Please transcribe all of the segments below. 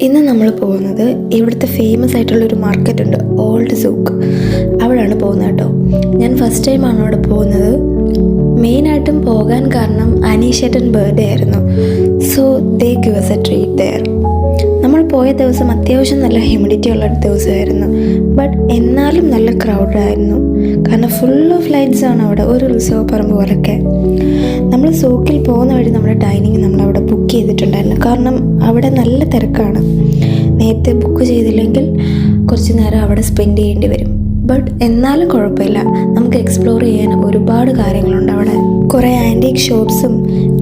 ഇന്ന് നമ്മൾ പോകുന്നത് ഇവിടുത്തെ ഫേമസ് ആയിട്ടുള്ളൊരു മാർക്കറ്റ് ഉണ്ട്, ഓൾഡ് സൂക്ക്. അവിടെയാണ് പോകുന്നത് കേട്ടോ. ഞാൻ ഫസ്റ്റ് ടൈമാണ് അവിടെ പോകുന്നത്. മെയിനായിട്ടും പോകാൻ കാരണം അനീഷേട്ടൻ ബർത്ത്ഡേ ആയിരുന്നു. So they give us a treat there. നമ്മൾ പോയ ദിവസം അത്യാവശ്യം നല്ല ഹ്യൂമിഡിറ്റി ഉള്ള ദിവസമായിരുന്നു. ബട്ട് എന്നാലും നല്ല ക്രൗഡായിരുന്നു. കാരണം ഫുൾ ഓഫ് ലൈറ്റ്സ് ആണ് അവിടെ, ഒരു ഉത്സവപ്പറമ്പ് പോലൊക്കെ. നമ്മൾ സൂക്കിൽ പോകുന്ന വഴി നമ്മുടെ ഡൈനിങ് നമ്മളവിടെ ബുക്ക് ചെയ്തിട്ടുണ്ടായിരുന്നു. കാരണം അവിടെ നല്ല തിരക്കാണ്. നേരത്തെ ബുക്ക് ചെയ്തില്ലെങ്കിൽ കുറച്ച് നേരം അവിടെ സ്പെൻഡ് ചെയ്യേണ്ടി വരും. ബട്ട് എന്നാലും കുഴപ്പമില്ല, നമുക്ക് എക്സ്പ്ലോർ ചെയ്യാൻ ഒരുപാട് കാര്യങ്ങളുണ്ട് അവിടെ. കുറേ ആൻറ്റീക് ഷോപ്സും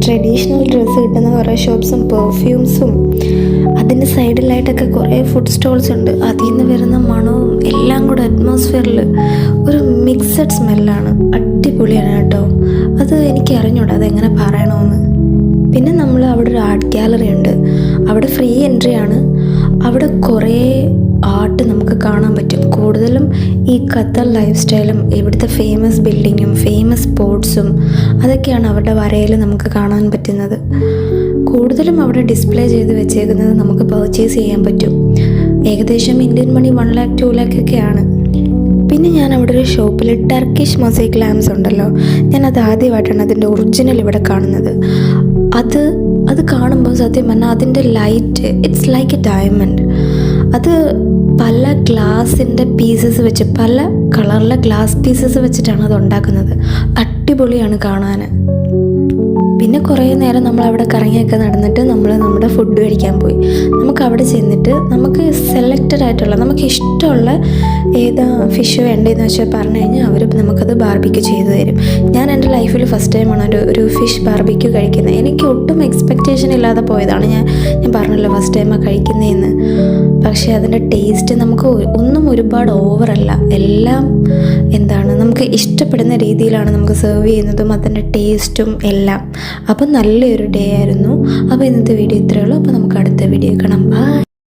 ട്രഡീഷണൽ ഡ്രസ്സ് കിട്ടുന്ന കുറേ ഷോപ്സും പെർഫ്യൂംസും അതിൻ്റെ സൈഡിലായിട്ടൊക്കെ കുറേ ഫുഡ് സ്റ്റോൾസ് ഉണ്ട്. അതിൽ നിന്ന് വരുന്ന മണവും എല്ലാം കൂടെ അറ്റ്മോസ്ഫിയറിൽ ഒരു മിക്സഡ് സ്മെല്ലാണ്. അടിപൊളിയാണ് കേട്ടോ. അത് എനിക്ക് അറിഞ്ഞൂടാ അതെങ്ങനെ പറയണമെന്ന്. പിന്നെ നമ്മൾ അവിടെ ഒരു ആർട്ട് ഗാലറി ഉണ്ട്. അവിടെ ഫ്രീ എൻട്രി ആണ്. അവിടെ കുറേ ആർട്ട് നമുക്ക് കാണാൻ പറ്റും. കൂടുതലും ഈ ഖത്തർ ലൈഫ് സ്റ്റൈലും ഇവിടുത്തെ ഫേമസ് ബിൽഡിങ്ങും ഫേമസ് സ്പോർട്സും അതൊക്കെയാണ് അവരുടെ വരയിൽ നമുക്ക് കാണാൻ പറ്റുന്നത്. കൂടുതലും അവിടെ ഡിസ്പ്ലേ ചെയ്ത് വെച്ചേക്കുന്നത് നമുക്ക് പർച്ചേസ് ചെയ്യാൻ പറ്റും. ഏകദേശം ഇന്ത്യൻ മണി 1 lakh 2 lakh ഒക്കെയാണ്. പിന്നെ ഞാൻ അവിടെ ഒരു ഷോപ്പിൽ ടർക്കിഷ് മൊസൈക്ക് ലാംപ്സ് ഉണ്ടല്ലോ, ഞാനത് ആദ്യമായിട്ടാണ് അതിൻ്റെ ഒറിജിനൽ ഇവിടെ കാണുന്നത്. അത് കാണുമ്പോൾ സത്യം പറഞ്ഞാൽ അതിൻ്റെ light it's like A diamond. അത് പല ഗ്ലാസിൻ്റെ പീസസ് വെച്ച്, പല കളറിലെ ഗ്ലാസ് പീസസ് വെച്ചിട്ടാണ് അത് ഉണ്ടാക്കുന്നത്. അടിപൊളിയാണ് കാണാൻ. പിന്നെ കുറേ നേരം നമ്മളവിടെ കറങ്ങിയൊക്കെ നടന്നിട്ട് നമ്മുടെ ഫുഡ് കഴിക്കാൻ പോയി. നമുക്ക് അവിടെ ചെന്നിട്ട് നമുക്ക് സെലക്റ്റഡ് ആയിട്ടുള്ള, നമുക്ക് ഇഷ്ടമുള്ള ഏതാ ഫിഷ് വേണ്ടതെന്ന് വെച്ചാൽ പറഞ്ഞു കഴിഞ്ഞാൽ അവർ നമുക്കത് ബാർബിക്യൂ ചെയ്തു തരും. ഞാൻ എൻ്റെ ലൈഫിൽ ഫസ്റ്റ് ടൈമാണ് ഒരു ഫിഷ് ബാർബിക്യൂ കഴിക്കുന്നത്. എനിക്ക് ഒട്ടും എക്സ്പെക്റ്റേഷൻ ഇല്ലാതെ പോയതാണ്. ഞാൻ പറഞ്ഞല്ലോ ഫസ്റ്റ് ടൈമാണ് കഴിക്കുന്നതെന്ന്. പക്ഷേ അതിൻ്റെ ടേസ്റ്റ് നമുക്ക് ഒന്നും ഒരുപാട് ഓവറല്ല. എല്ലാം നമുക്ക് ഇഷ്ടപ്പെടുന്ന രീതിയിലാണ് നമുക്ക് സെർവ് ചെയ്യുന്നതും അതിൻ്റെ ടേസ്റ്റും എല്ലാം. അപ്പം നല്ലൊരു ഡേ ആയിരുന്നു. അപ്പോൾ ഇന്നത്തെ വീഡിയോ ഇത്രയേ ഉള്ളൂ. അപ്പോൾ നമുക്ക് അടുത്ത വീഡിയോ കാണാം. ബൈ.